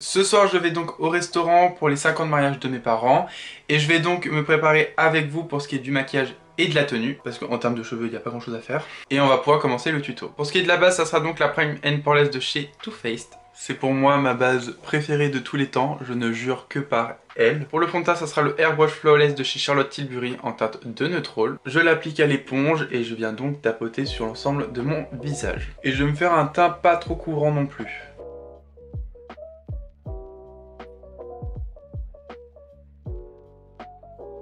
Ce soir, je vais donc au restaurant pour les 5 ans de mariage de mes parents et je vais donc me préparer avec vous pour ce qui est du maquillage et de la tenue parce qu'en termes de cheveux, il n'y a pas grand chose à faire. Et on va pouvoir commencer le tuto. Pour ce qui est de la base, ça sera donc la Prime and Poreless de chez Too Faced. C'est pour moi ma base préférée de tous les temps, je ne jure que par elle. Pour le fond de teint, ça sera le Airbrush Flawless de chez Charlotte Tilbury en teinte de Neutral. Je l'applique à l'éponge et je viens donc tapoter sur l'ensemble de mon visage. Et je vais me faire un teint pas trop couvrant non plus.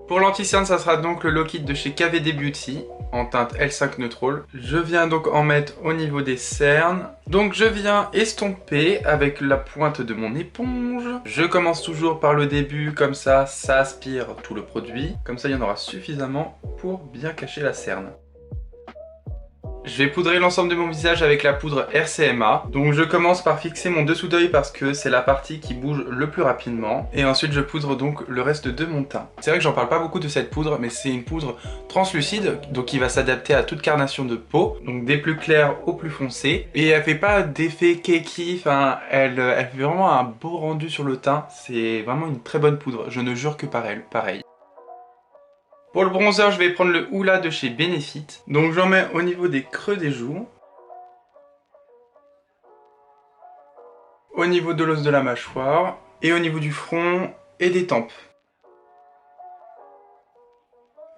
Pour l'anti-cerne, ça sera donc le Lock-It de chez KVD Beauty en teinte L5 Neutral. Je viens donc en mettre au niveau des cernes. Donc je viens estomper avec la pointe de mon éponge. Je commence toujours par le début, comme ça aspire tout le produit. Comme ça, il y en aura suffisamment pour bien cacher la cerne. Je vais poudrer l'ensemble de mon visage avec la poudre RCMA. Donc je commence par fixer mon dessous d'œil parce que c'est la partie qui bouge le plus rapidement. Et ensuite je poudre donc le reste de mon teint. C'est vrai que j'en parle pas beaucoup de cette poudre, mais c'est une poudre translucide, donc qui va s'adapter à toute carnation de peau. Donc des plus clairs aux plus foncés. Et elle fait pas d'effet keki, enfin elle fait vraiment un beau rendu sur le teint. C'est vraiment une très bonne poudre, je ne jure que par elle, pareil. Pour le bronzer, je vais prendre le Hoola de chez Benefit. Donc j'en mets au niveau des creux des joues, au niveau de l'os de la mâchoire, et au niveau du front et des tempes.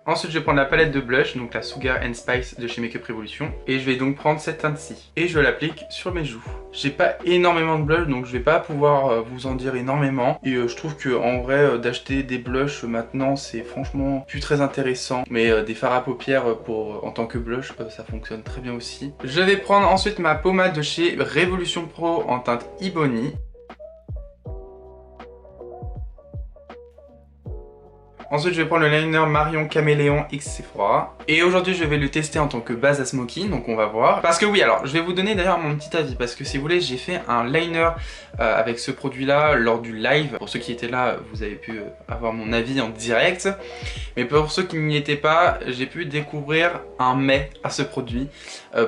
Ensuite, je vais prendre la palette de blush, donc la Sugar and Spice de chez Makeup Revolution, et je vais donc prendre cette teinte-ci, et je l'applique sur mes joues. J'ai pas énormément de blush, donc je vais pas pouvoir vous en dire énormément, et je trouve que en vrai, d'acheter des blushs maintenant, c'est franchement plus très intéressant, mais des fards à paupières en tant que blush, ça fonctionne très bien aussi. Je vais prendre ensuite ma pommade de chez Revolution Pro en teinte Ebony. Ensuite, je vais prendre le liner Marion Caméléon X Sephora. Et aujourd'hui, je vais le tester en tant que base à smoky, donc on va voir. Parce que oui, alors, je vais vous donner d'ailleurs mon petit avis, parce que si vous voulez, j'ai fait un liner avec ce produit-là lors du live. Pour ceux qui étaient là, vous avez pu avoir mon avis en direct. Mais pour ceux qui n'y étaient pas, j'ai pu découvrir un mais à ce produit.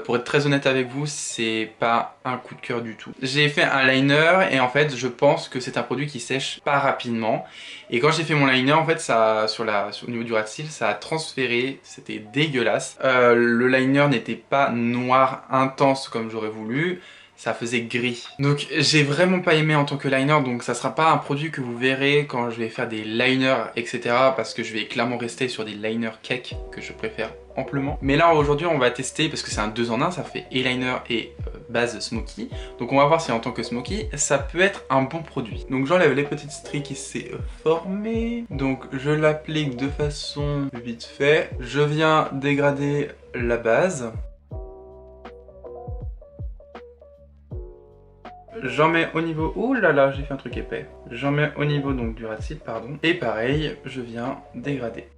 Pour être très honnête avec vous, c'est pas un coup de cœur du tout. J'ai fait un liner et en fait, je pense que c'est un produit qui sèche pas rapidement. Et quand j'ai fait mon liner, en fait, ça, au niveau du ras de cils, ça a transféré, c'était dégueulasse. Le liner n'était pas noir intense comme j'aurais voulu. Ça faisait gris. Donc j'ai vraiment pas aimé en tant que liner, donc ça sera pas un produit que vous verrez quand je vais faire des liners, etc. Parce que je vais clairement rester sur des liners cake que je préfère amplement. Mais là aujourd'hui on va tester, parce que c'est un 2 en 1, ça fait eyeliner et base smoky. Donc on va voir si en tant que smoky, ça peut être un bon produit. Donc j'enlève les petites stries qui s'est formées. Donc je l'applique de façon vite fait. Je viens dégrader la base. J'en mets au niveau... Ouh là là, j'ai fait un truc épais. J'en mets au niveau donc du ras de cils, pardon. Et pareil, je viens dégrader.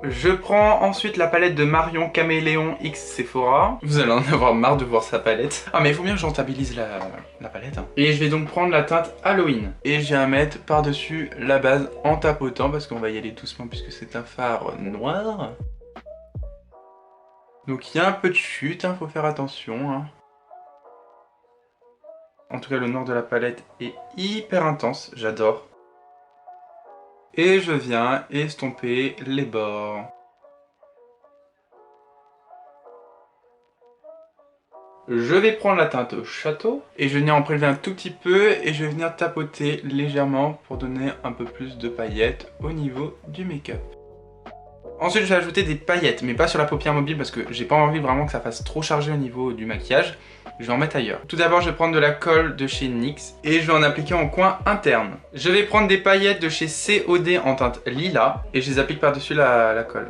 Je prends ensuite la palette de Marion Caméléon X Sephora. Vous allez en avoir marre de voir sa palette. Ah mais il faut bien que je rentabilise la palette. Hein. Et je vais donc prendre la teinte Halloween. Et je viens mettre par-dessus la base en tapotant parce qu'on va y aller doucement puisque c'est un fard noir. Donc il y a un peu de chute, hein, faut faire attention. Hein. En tout cas, le noir de la palette est hyper intense, j'adore. Et je viens estomper les bords. Je vais prendre la teinte Château et je vais venir en prélever un tout petit peu et je vais venir tapoter légèrement pour donner un peu plus de paillettes au niveau du make-up. Ensuite, je vais ajouter des paillettes, mais pas sur la paupière mobile parce que j'ai pas envie vraiment que ça fasse trop chargé au niveau du maquillage. Je vais en mettre ailleurs. Tout d'abord, je vais prendre de la colle de chez NYX et je vais en appliquer en coin interne. Je vais prendre des paillettes de chez COD en teinte lilas et je les applique par-dessus la colle.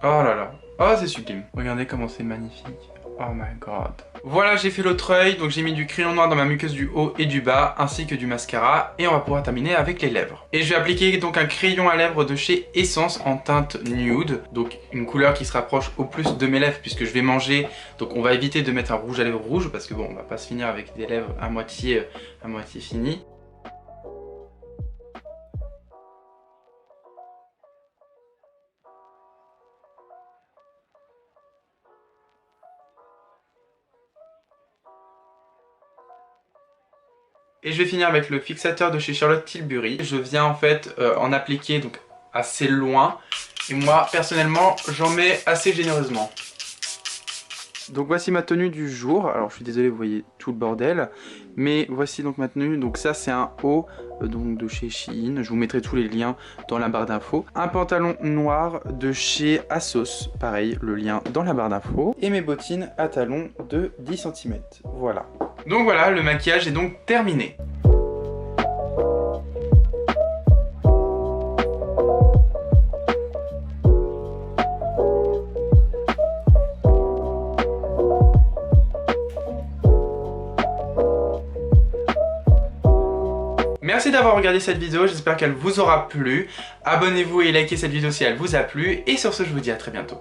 Oh là là. Oh, c'est sublime. Regardez comment c'est magnifique. Oh my god. Voilà, j'ai fait l'autre œil, donc j'ai mis du crayon noir dans ma muqueuse du haut et du bas, ainsi que du mascara, et on va pouvoir terminer avec les lèvres. Et je vais appliquer donc un crayon à lèvres de chez Essence en teinte nude, donc une couleur qui se rapproche au plus de mes lèvres puisque je vais manger, donc on va éviter de mettre un rouge à lèvres rouge, parce que bon, on va pas se finir avec des lèvres à moitié finies. Et je vais finir avec le fixateur de chez Charlotte Tilbury. Je viens en fait en appliquer donc assez loin. Et moi, personnellement, j'en mets assez généreusement. Donc voici ma tenue du jour. Alors je suis désolé, vous voyez tout le bordel. Mais voici donc ma tenue. Donc ça c'est un haut donc de chez Shein. Je vous mettrai tous les liens dans la barre d'infos. Un pantalon noir de chez Asos. Pareil, le lien dans la barre d'infos. Et mes bottines à talons de 10 cm. Voilà. Donc voilà, le maquillage est donc terminé. Merci d'avoir regardé cette vidéo, j'espère qu'elle vous aura plu. Abonnez-vous et likez cette vidéo si elle vous a plu. Et sur ce, je vous dis à très bientôt.